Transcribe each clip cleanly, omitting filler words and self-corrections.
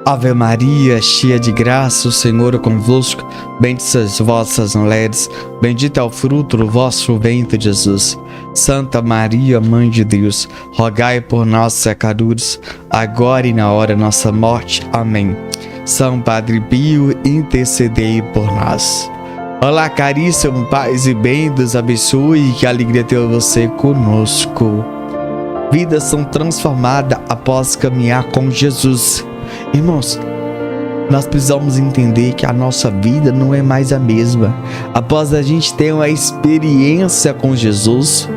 Ave Maria, cheia de graça, o Senhor é convosco. Bendita sois vós as mulheres, bendito é o fruto do vosso ventre, Jesus. Santa Maria, Mãe de Deus, rogai por nós, pecadores, agora e na hora da nossa morte. Amém. São Padre Pio, intercedei por nós. Olá, caríssimo, paz e bem, Deus abençoe, que alegria ter você conosco. Vidas são transformadas após caminhar com Jesus. Irmãos, nós precisamos entender que a nossa vida não é mais a mesma. Após a gente ter uma experiência com Jesus,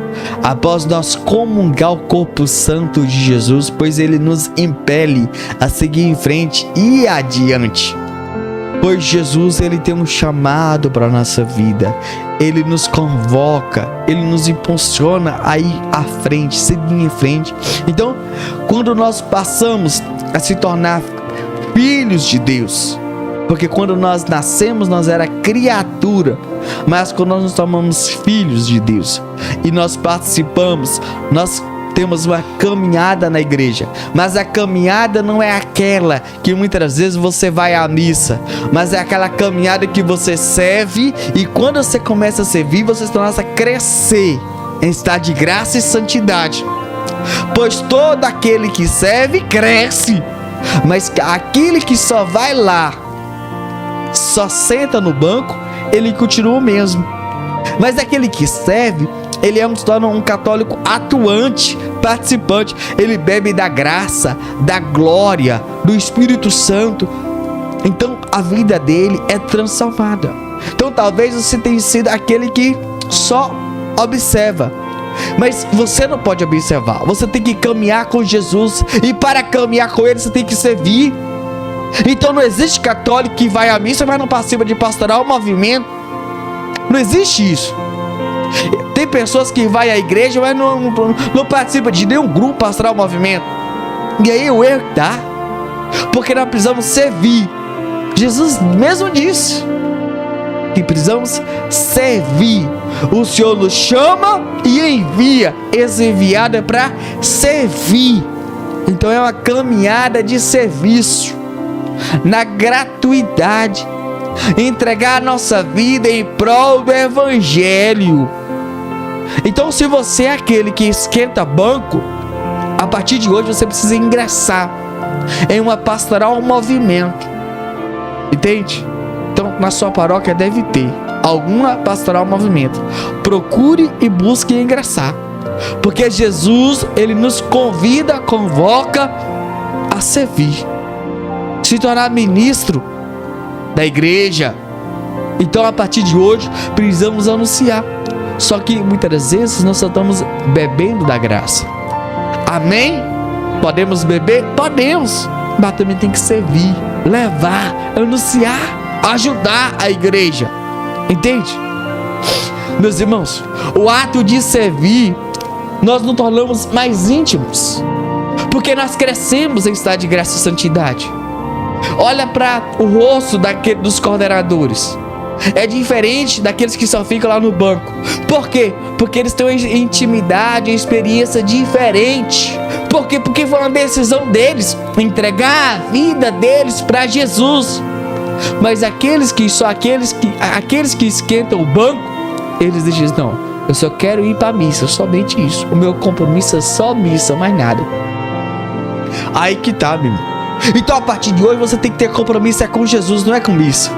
após nós comungar o corpo santo de Jesus, pois ele nos impele a seguir em frente e adiante. Pois Jesus, ele tem um chamado para a nossa vida. Ele nos convoca, ele nos impulsiona a ir à frente, seguir em frente. Então, quando nós passamos a se tornar filhos de Deus, porque quando nós nascemos nós era criatura, mas quando nós nos tornamos filhos de Deus e nós participamos, nós temos uma caminhada na igreja, mas a caminhada não é aquela que muitas vezes você vai à missa, mas é aquela caminhada que você serve, e quando você começa a servir, você começa a crescer em estado de graça e santidade, pois todo aquele que serve cresce, mas aquele que só vai lá, só senta no banco, ele continua o mesmo. Mas aquele que serve, ele se torna um católico atuante, participante. Ele bebe da graça, da glória, do Espírito Santo. Então a vida dele é transformada. Então talvez você tenha sido aquele que só observa, mas você não pode observar. Você tem que caminhar com Jesus, e para caminhar com ele você tem que servir. Então não existe católico que vai à missa, mas não participa de pastoral, movimento. Não existe isso. Tem pessoas que vai à igreja, mas não participa de nenhum grupo pastoral, movimento. E aí o erro tá, porque nós precisamos servir. Jesus mesmo disse que precisamos servir. O Senhor nos chama e envia. Esse enviado é para servir. Então é uma caminhada de serviço, na gratuidade, entregar a nossa vida em prol do Evangelho. Então, se você é aquele que esquenta banco, a partir de hoje você precisa ingressar em uma pastoral movimento. Entende? Então, na sua paróquia deve ter alguma pastoral movimento. Procure e busque ingressar, porque Jesus, ele nos convida, convoca a servir, se tornar ministro da igreja. Então, a partir de hoje precisamos anunciar. Só que muitas vezes nós só estamos bebendo da graça. Amém? Podemos beber? Podemos, mas também tem que servir, levar, anunciar, ajudar a igreja. Entende? Meus irmãos, o ato de servir, nós nos tornamos mais íntimos, porque nós crescemos em estado de graça e santidade. Olha para o rosto dos coordenadores. É diferente daqueles que só ficam lá no banco. Por quê? Porque eles têm uma intimidade, uma experiência diferente. Por quê? Porque foi uma decisão deles entregar a vida deles para Jesus. Mas aqueles que esquentam o banco, eles dizem: não, eu só quero ir para a missa, somente isso. O meu compromisso é só missa, mais nada. Aí que tá, meu irmão. Então a partir de hoje você tem que ter compromisso é com Jesus, não é com missa.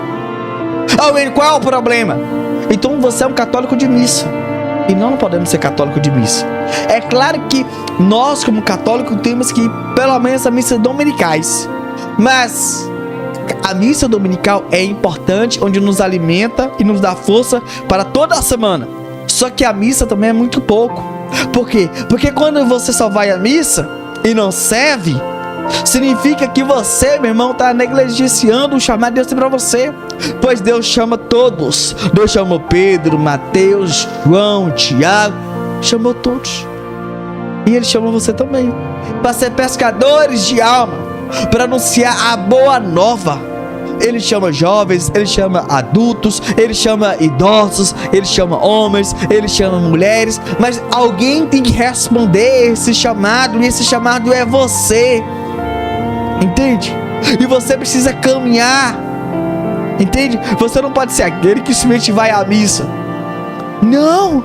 Qual é o problema? Então você é um católico de missa, e não podemos ser católico de missa. É claro que nós, como católicos, temos que ir pelo menos a missas dominicais, mas a missa dominical é importante, onde nos alimenta e nos dá força para toda a semana. Só que a missa também é muito pouco. Por quê? Porque quando você só vai à missa e não serve, significa que você, meu irmão, está negligenciando o chamado de Deus para você. Pois Deus chama todos. Deus chamou Pedro, Mateus, João, Tiago, chamou todos. E Ele chamou você também para ser pescadores de alma, para anunciar a boa nova. Ele chama jovens, Ele chama adultos, Ele chama idosos, Ele chama homens, Ele chama mulheres. Mas alguém tem que responder esse chamado, e esse chamado é você. Entende? E você precisa caminhar. Entende? Você não pode ser aquele que simplesmente vai à missa. Não!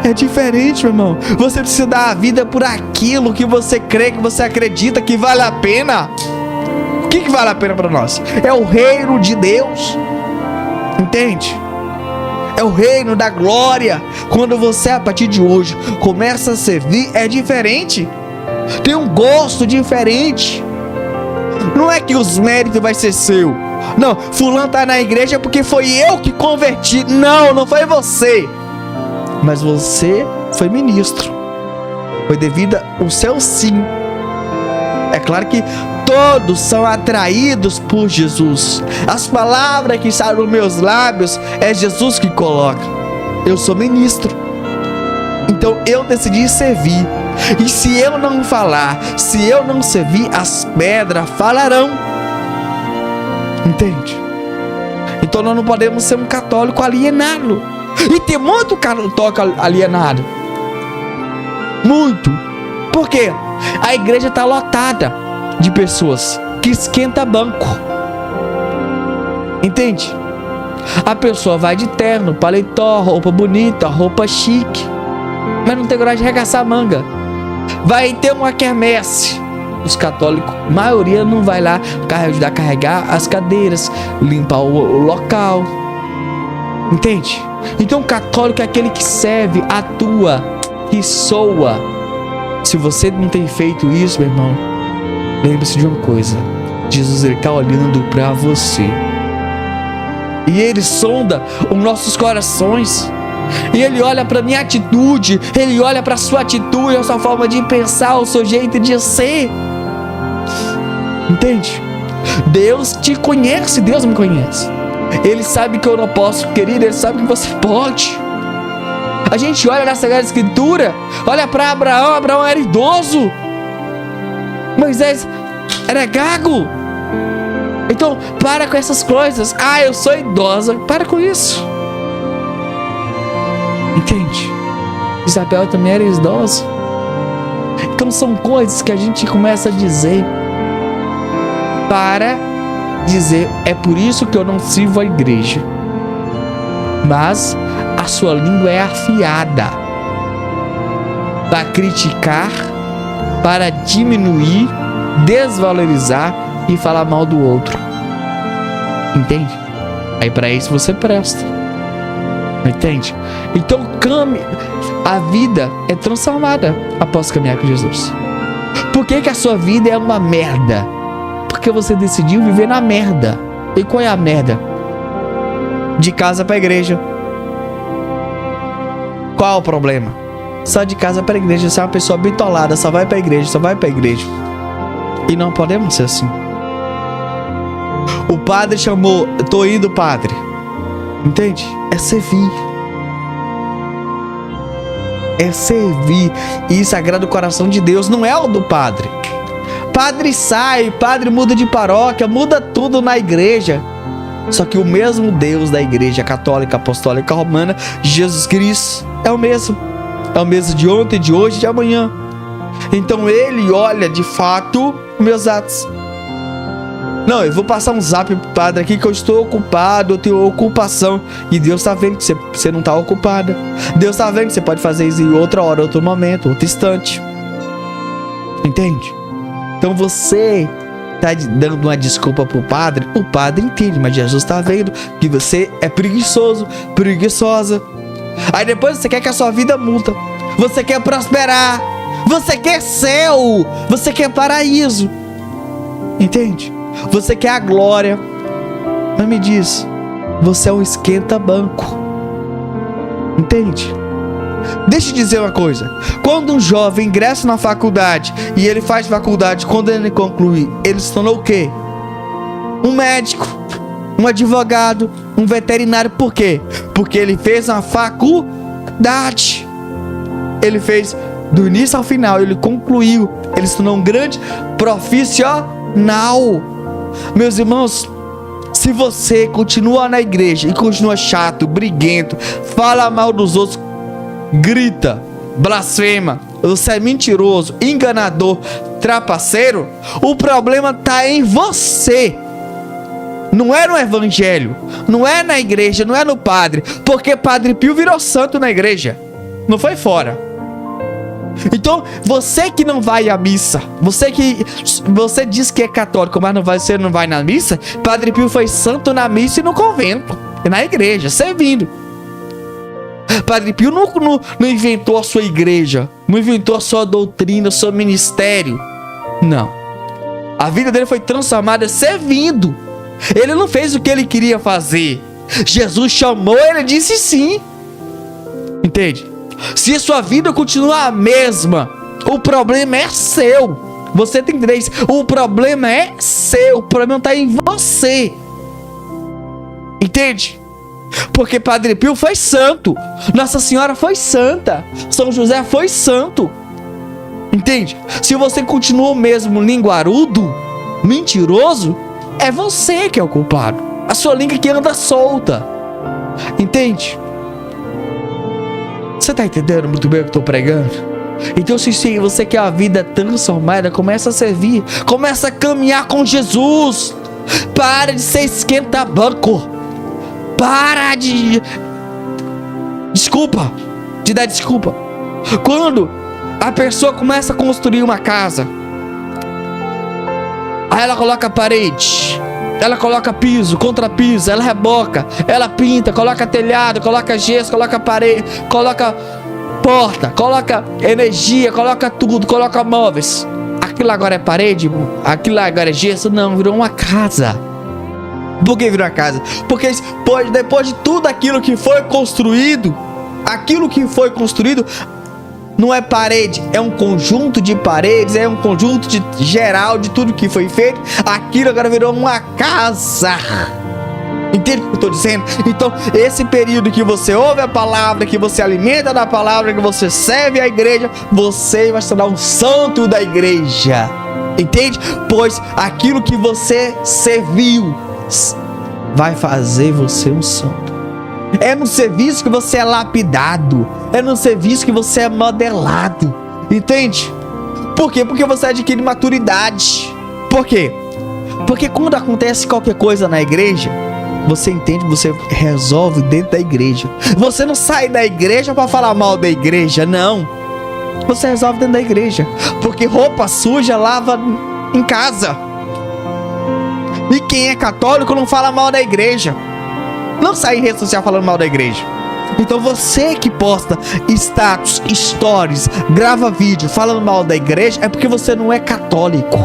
É diferente, meu irmão. Você precisa dar a vida por aquilo que você crê, que você acredita que vale a pena. O que vale a pena para nós? É o reino de Deus. Entende? É o reino da glória. Quando você, a partir de hoje, começa a servir, é diferente. Tem um gosto diferente. Não é que os méritos vai ser seu. Não, fulano tá na igreja porque foi eu que converti. Não, não foi você. Mas você foi ministro. Foi devido ao seu sim. É claro que todos são atraídos por Jesus. As palavras que saem dos meus lábios é Jesus que coloca. Eu sou ministro. Então eu decidi servir. E se eu não falar, se eu não servir, as pedras falarão. Entende? Então nós não podemos ser um católico alienado. E tem muito católico alienado. Muito. Por quê? A igreja está lotada de pessoas que esquenta banco. Entende? A pessoa vai de terno, paletó, roupa bonita, roupa chique, mas não tem coragem de arregaçar a manga. Vai ter uma quermesse. Os católicos, a maioria não vai lá ajudar a carregar as cadeiras, limpar o local. Entende? Então o católico é aquele que serve, atua, que soa. Se você não tem feito isso, meu irmão, lembre-se de uma coisa: Jesus está olhando para você. E Ele sonda os nossos corações. E Ele olha para minha atitude, Ele olha para a sua atitude, a sua forma de pensar, o seu jeito de ser. Entende? Deus te conhece, Deus me conhece. Ele sabe que eu não posso, querido, Ele sabe que você pode. A gente olha na Sagrada Escritura, olha para Abraão. Abraão era idoso, Moisés era gago. Então para com essas coisas. Ah, eu sou idosa, para com isso. Entende? Isabel também era idosa. Então são coisas que a gente começa a dizer para dizer: é por isso que eu não sirvo a igreja. Mas a sua língua é afiada para criticar, para diminuir, desvalorizar e falar mal do outro. Entende? Aí para isso você presta. Entende? Então a vida é transformada após caminhar com Jesus. Por que a sua vida é uma merda? Porque você decidiu viver na merda. E qual é a merda? De casa para igreja. Qual o problema? Só de casa para igreja. Você é uma pessoa bitolada, só vai para igreja, só vai para igreja. E não podemos ser assim. O padre chamou: tô indo, padre. Entende? É servir. É servir. E isso agrada o coração de Deus, não é o do padre. Padre sai, padre muda de paróquia, muda tudo na igreja. Só que o mesmo Deus da igreja católica, apostólica, romana, Jesus Cristo, é o mesmo. É o mesmo de ontem, de hoje e de amanhã. Então Ele olha de fato meus atos. Não, eu vou passar um zap pro padre aqui que eu estou ocupado, eu tenho ocupação. E Deus está vendo que você não está ocupada. Deus está vendo que você pode fazer isso em outra hora, outro momento, outro instante. Entende? Então você está dando uma desculpa pro padre. O padre entende, mas Jesus está vendo que você é preguiçoso, preguiçosa. Aí depois você quer que a sua vida muda. Você quer prosperar. Você quer céu. Você quer paraíso. Entende? Você quer a glória. Mas me diz, você é um esquenta-banco. Entende? Deixa eu dizer uma coisa. Quando um jovem ingressa na faculdade e ele faz faculdade, quando ele conclui, ele se tornou o quê? Um médico, um advogado, um veterinário. Por quê? Porque ele fez uma faculdade. Ele fez do início ao final, ele concluiu. Ele se tornou um grande profissional. Meus irmãos, se você continua na igreja e continua chato, briguento, fala mal dos outros, grita, blasfema, você é mentiroso, enganador, trapaceiro, o problema está em você. Não é no evangelho, não é na igreja, não é no padre, porque Padre Pio virou santo na igreja, não foi fora. Então, você que não vai à missa, você diz que é católico, mas você não vai na missa, Padre Pio foi santo na missa e no convento, e na igreja, servindo. Padre Pio não inventou a sua igreja, não inventou a sua doutrina, o seu ministério. Não. A vida dele foi transformada servindo. Ele não fez o que ele queria fazer. Jesus chamou, ele disse sim. Entende? Se a sua vida continua a mesma, o problema é seu. Você tem que entender isso. O problema é seu. O problema está em você. Entende? Porque Padre Pio foi santo, Nossa Senhora foi santa, São José foi santo. Entende? Se você continua o mesmo linguarudo, mentiroso, é você que é o culpado. A sua língua que anda solta. Entende? Você está entendendo muito bem o que eu estou pregando? Então, se você quer a vida transformada, começa a servir, começa a caminhar com Jesus. Para de ser esquenta-banco. Para de dar desculpa. Quando a pessoa começa a construir uma casa, aí ela coloca parede, ela coloca piso, contrapiso, ela reboca, ela pinta, coloca telhado, coloca gesso, coloca parede, coloca porta, coloca energia, coloca tudo, coloca móveis. Aquilo agora é parede, aquilo agora é gesso? Não, virou uma casa. Por que virou uma casa? Porque depois de tudo aquilo que foi construído, não é parede, é um conjunto de paredes, é um conjunto de geral de tudo que foi feito. Aquilo agora virou uma casa. Entende o que eu estou dizendo? Então, esse período que você ouve a palavra, que você alimenta da palavra, que você serve a igreja, você vai se tornar um santo da igreja. Entende? Pois aquilo que você serviu vai fazer você um santo. É no serviço que você é lapidado, é no serviço que você é modelado. Entende? Por quê? Porque você adquire maturidade. Por quê? Porque quando acontece qualquer coisa na igreja, você entende, você resolve dentro da igreja. Você não sai da igreja para falar mal da igreja, não. Você resolve dentro da igreja. Porque roupa suja lava em casa. E quem é católico não fala mal da igreja. Não sai em rede social falando mal da igreja. Então você que posta status, stories, grava vídeo falando mal da igreja, é porque você não é católico.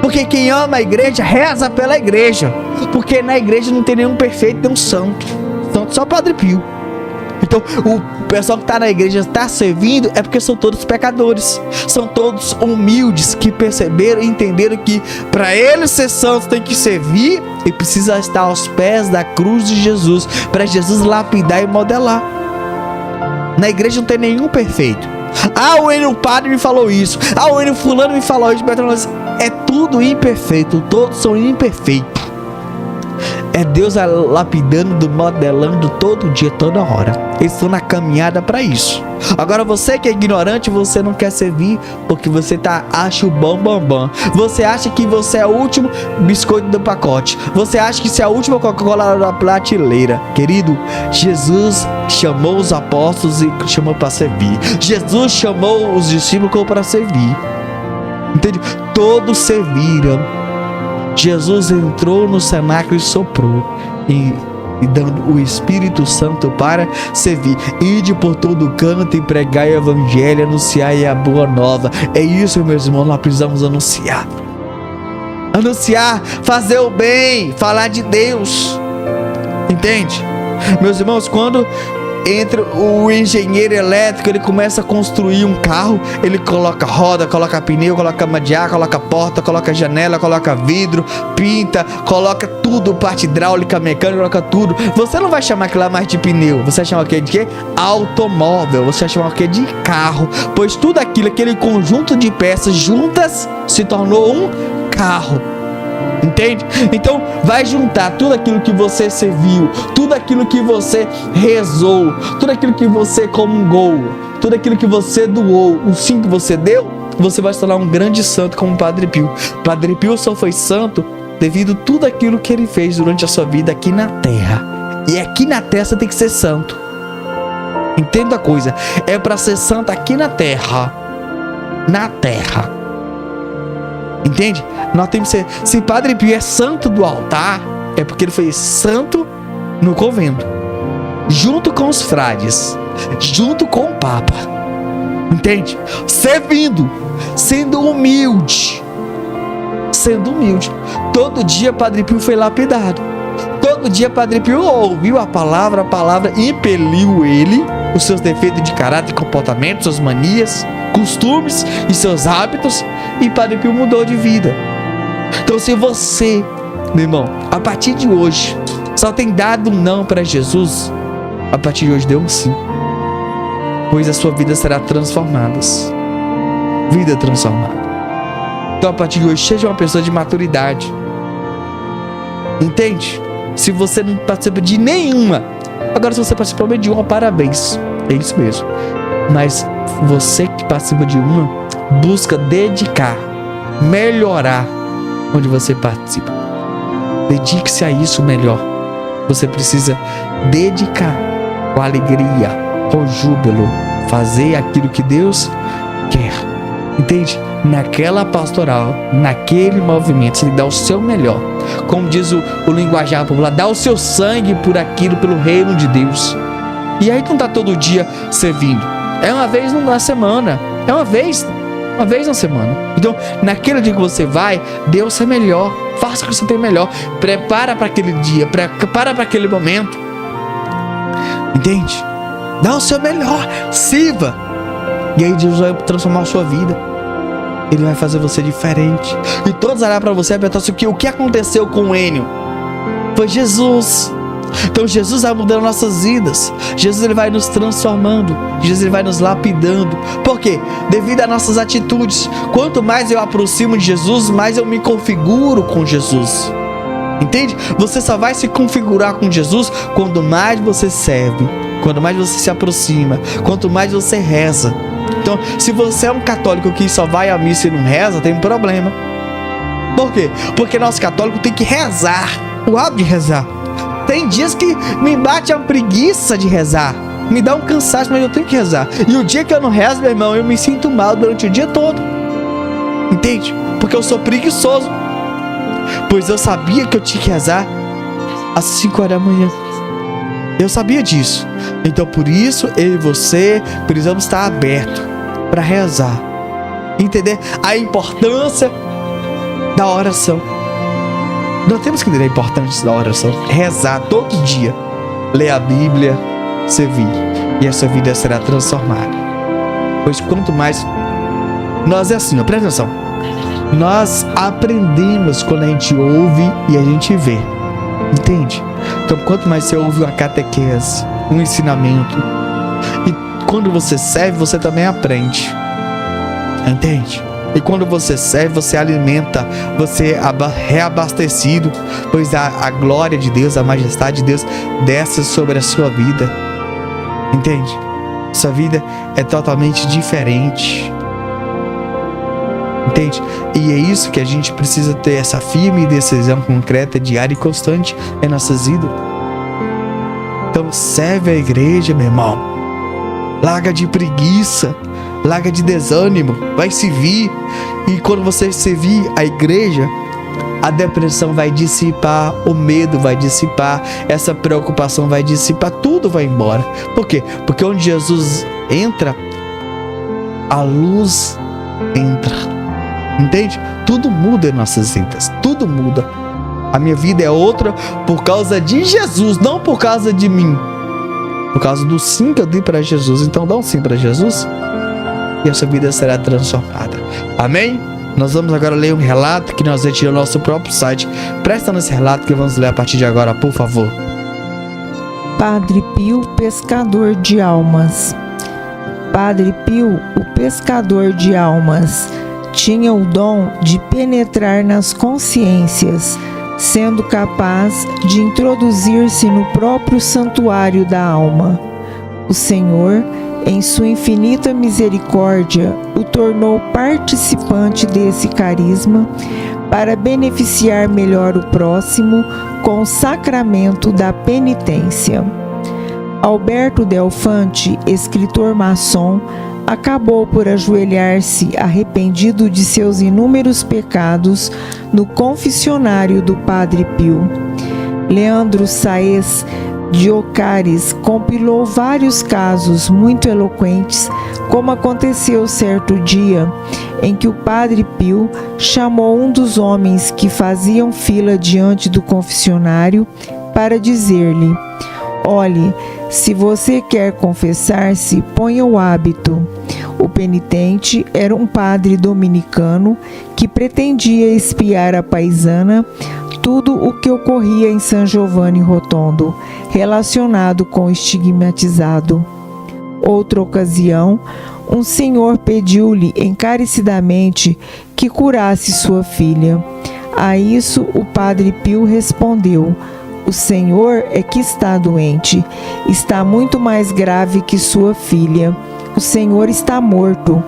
Porque quem ama a igreja, reza pela igreja. Porque na igreja não tem nenhum perfeito, nenhum santo. Santo só Padre Pio. Então o pessoal que está na igreja, está servindo, é porque são todos pecadores. São todos humildes que perceberam e entenderam que para eles ser santos tem que servir e precisa estar aos pés da cruz de Jesus, para Jesus lapidar e modelar. Na igreja não tem nenhum perfeito. O Enio padre me falou isso. O Enio fulano me falou isso. É tudo imperfeito. Todos são imperfeitos. É Deus lapidando, modelando todo dia, toda hora. Eles estão na caminhada para isso. Agora você que é ignorante, você não quer servir porque você acha o bam. Você acha que você é o último biscoito do pacote. Você acha que você é a última Coca-Cola da prateleira. Querido, Jesus chamou os apóstolos e chamou para servir. Jesus chamou os discípulos para servir. Entende? Todos serviram. Jesus entrou no cenáculo e soprou, e dando o Espírito Santo para servir. Ide por todo canto e pregai o evangelho, anunciai a boa nova. É isso, meus irmãos, nós precisamos anunciar. Anunciar, fazer o bem, falar de Deus. Entende? Meus irmãos, quando entra o engenheiro elétrico, ele começa a construir um carro, ele coloca roda, coloca pneu, coloca cama de ar, coloca porta, coloca janela, coloca vidro, pinta, coloca tudo, parte hidráulica, mecânica, coloca tudo. Você não vai chamar aquilo lá mais de pneu, você vai chamar o que de quê? Automóvel. Você vai chamar o que de carro, pois tudo aquilo, aquele conjunto de peças juntas se tornou um carro. Entende? Então vai juntar tudo aquilo que você serviu, tudo aquilo que você rezou, tudo aquilo que você comungou, tudo aquilo que você doou, o sim que você deu, você vai se tornar um grande santo como Padre Pio. Padre Pio só foi santo devido a tudo aquilo que ele fez durante a sua vida aqui na terra. E aqui na terra você tem que ser santo. Entenda a coisa, é para ser santo aqui na terra. Na terra. Entende? Nós temos que ser. Se Padre Pio é santo do altar, é porque ele foi santo no convento, junto com os frades, junto com o Papa. Entende? Servindo, sendo humilde. Sendo humilde. Todo dia Padre Pio foi lapidado. Todo dia Padre Pio ouviu a palavra impeliu ele, os seus defeitos de caráter e comportamento, suas manias, costumes e seus hábitos, e Padre Pio mudou de vida. Então, se você, meu irmão, a partir de hoje só tem dado um não para Jesus, a partir de hoje dê um sim, pois a sua vida será transformada. Vida transformada. Então, a partir de hoje, seja uma pessoa de maturidade. Entende? Se você não participa de nenhuma, agora se você participa de uma, parabéns, é isso mesmo. Mas você que participa de uma, busca dedicar, melhorar onde você participa. Dedique-se a isso melhor. Você precisa dedicar com alegria, com júbilo, fazer aquilo que Deus quer. Entende? Naquela pastoral, naquele movimento, você tem que dar o seu melhor. Como diz o linguajar popular, dá o seu sangue por aquilo, pelo reino de Deus. E aí não tá todo dia servindo. É uma vez na semana. É uma vez na semana. Então, naquele dia que você vai, dê o seu melhor. Faça o que você tem melhor. Prepara para aquele dia. Prepara para aquele momento. Entende? Dá o seu melhor. Sirva. E aí Deus vai transformar a sua vida. Ele vai fazer você diferente. E todos olharão para você e perguntar o que aconteceu com o Enio. Foi Jesus. Então Jesus vai mudando nossas vidas. Jesus ele vai nos transformando. Jesus ele vai nos lapidando. Por quê? Devido às nossas atitudes. Quanto mais eu aproximo de Jesus, mais eu me configuro com Jesus. Entende? Você só vai se configurar com Jesus quanto mais você serve, quanto mais você se aproxima, quanto mais você reza. Então, se você é um católico que só vai à missa e não reza, tem um problema. Por quê? Porque nosso católico tem que rezar. O hábito de rezar. Tem dias que me bate a preguiça de rezar. Me dá um cansaço, mas eu tenho que rezar. E o dia que eu não rezo, meu irmão, eu me sinto mal durante o dia todo. Entende? Porque eu sou preguiçoso. Pois eu sabia que eu tinha que rezar às 5 horas da manhã. Eu sabia disso. Então por isso eu e você precisamos estar abertos para rezar. Entender a importância da oração. Nós temos que entender a importância da oração. Rezar todo dia. Ler a Bíblia, servir. E a sua vida será transformada. Pois quanto mais nós é assim, ó, presta atenção. Nós aprendemos quando a gente ouve e a gente vê. Entende? Então quanto mais você ouve uma catequese, um ensinamento, e quando você serve, você também aprende. Entende? E quando você serve, você alimenta, você é reabastecido, pois a glória de Deus, a majestade de Deus desce sobre a sua vida. Entende? Sua vida é totalmente diferente. Entende? E é isso que a gente precisa ter, essa firme decisão concreta, diária e constante em nossas vidas. Então serve a igreja, meu irmão. Larga de preguiça, larga de desânimo, vai servir. E quando você servir a igreja, a depressão vai dissipar, o medo vai dissipar, essa preocupação vai dissipar, tudo vai embora. Por quê? Porque onde Jesus entra, a luz entra. Entende? Tudo muda em nossas vidas. Tudo muda. A minha vida é outra por causa de Jesus, não por causa de mim. Por causa do sim que eu dei para Jesus. Então dá um sim para Jesus e a sua vida será transformada. Amém? Nós vamos agora ler um relato que nós retiramos do nosso próprio site. Presta nesse relato que vamos ler a partir de agora, por favor. Padre Pio, pescador de almas. Padre Pio, o pescador de almas, tinha o dom de penetrar nas consciências, sendo capaz de introduzir-se no próprio santuário da alma. O Senhor, em sua infinita misericórdia, o tornou participante desse carisma para beneficiar melhor o próximo com o sacramento da penitência. Alberto Delfante, escritor maçom, acabou por ajoelhar-se arrependido de seus inúmeros pecados no confessionário do Padre Pio. Leandro Saez de Ocares compilou vários casos muito eloquentes, como aconteceu certo dia em que o Padre Pio chamou um dos homens que faziam fila diante do confessionário para dizer-lhe: "Olhe, se você quer confessar-se, ponha o hábito." O penitente era um padre dominicano que pretendia espiar a paisana tudo o que ocorria em San Giovanni Rotondo, relacionado com o estigmatizado. Outra ocasião, um senhor pediu-lhe encarecidamente que curasse sua filha. A isso, o Padre Pio respondeu: "O senhor é que está doente, está muito mais grave que sua filha. O senhor está morto."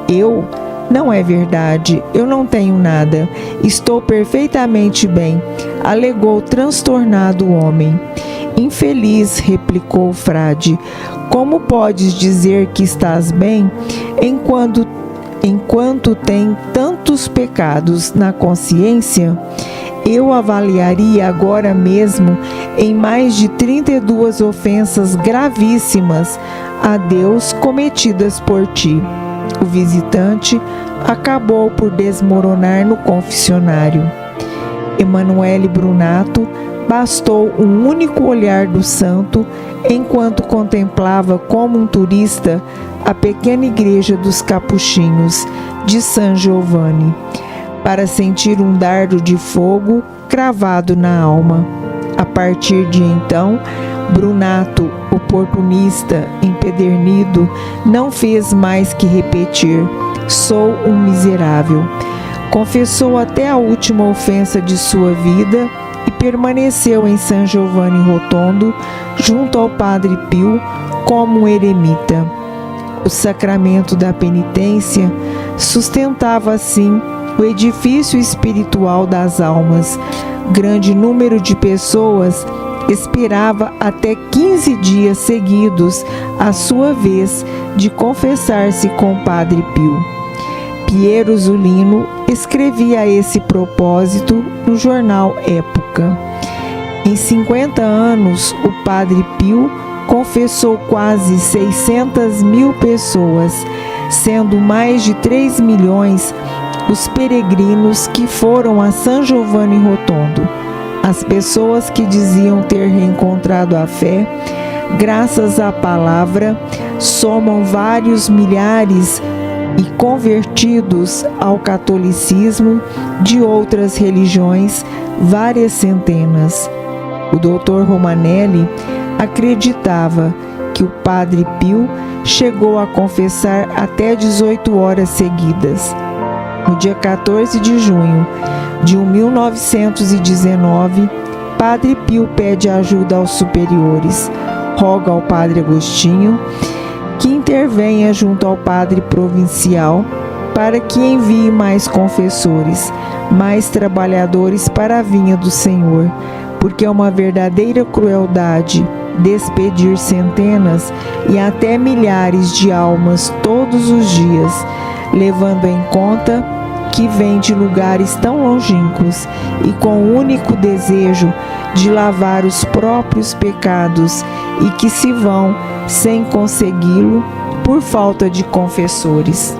"Eu? Não é verdade, eu não tenho nada, estou perfeitamente bem", alegou transtornado o homem. "Infeliz", replicou o frade, "como podes dizer que estás bem enquanto tem tantos pecados na consciência? Eu avaliaria agora mesmo em mais de 32 ofensas gravíssimas a Deus cometidas por ti." O visitante acabou por desmoronar no confessionário. Emanuele Brunato bastou um único olhar do santo enquanto contemplava como um turista a pequena igreja dos Capuchinhos de San Giovanni, para sentir um dardo de fogo cravado na alma. A partir de então, Brunato, oportunista, empedernido, não fez mais que repetir: "Sou um miserável." Confessou até a última ofensa de sua vida e permaneceu em San Giovanni Rotondo, junto ao Padre Pio, como um eremita. O sacramento da penitência sustentava assim o edifício espiritual das almas. Grande número de pessoas esperava até 15 dias seguidos a sua vez de confessar-se com o Padre Pio. Piero Zulino escrevia a esse propósito no jornal Época: "Em 50 anos, o Padre Pio confessou quase 600.000 pessoas, sendo mais de 3 milhões os peregrinos que foram a San Giovanni Rotondo. As pessoas que diziam ter reencontrado a fé, graças à palavra, somam vários milhares, e convertidos ao catolicismo de outras religiões, várias centenas." O Dr. Romanelli acreditava que o Padre Pio chegou a confessar até 18 horas seguidas. No dia 14 de junho de 1919, Padre Pio pede ajuda aos superiores, roga ao Padre Agostinho que intervenha junto ao Padre Provincial para que envie mais confessores, mais trabalhadores para a vinha do Senhor, porque é uma verdadeira crueldade despedir centenas e até milhares de almas todos os dias, levando em conta que vêm de lugares tão longínquos e com o único desejo de lavar os próprios pecados e que se vão sem consegui-lo por falta de confessores.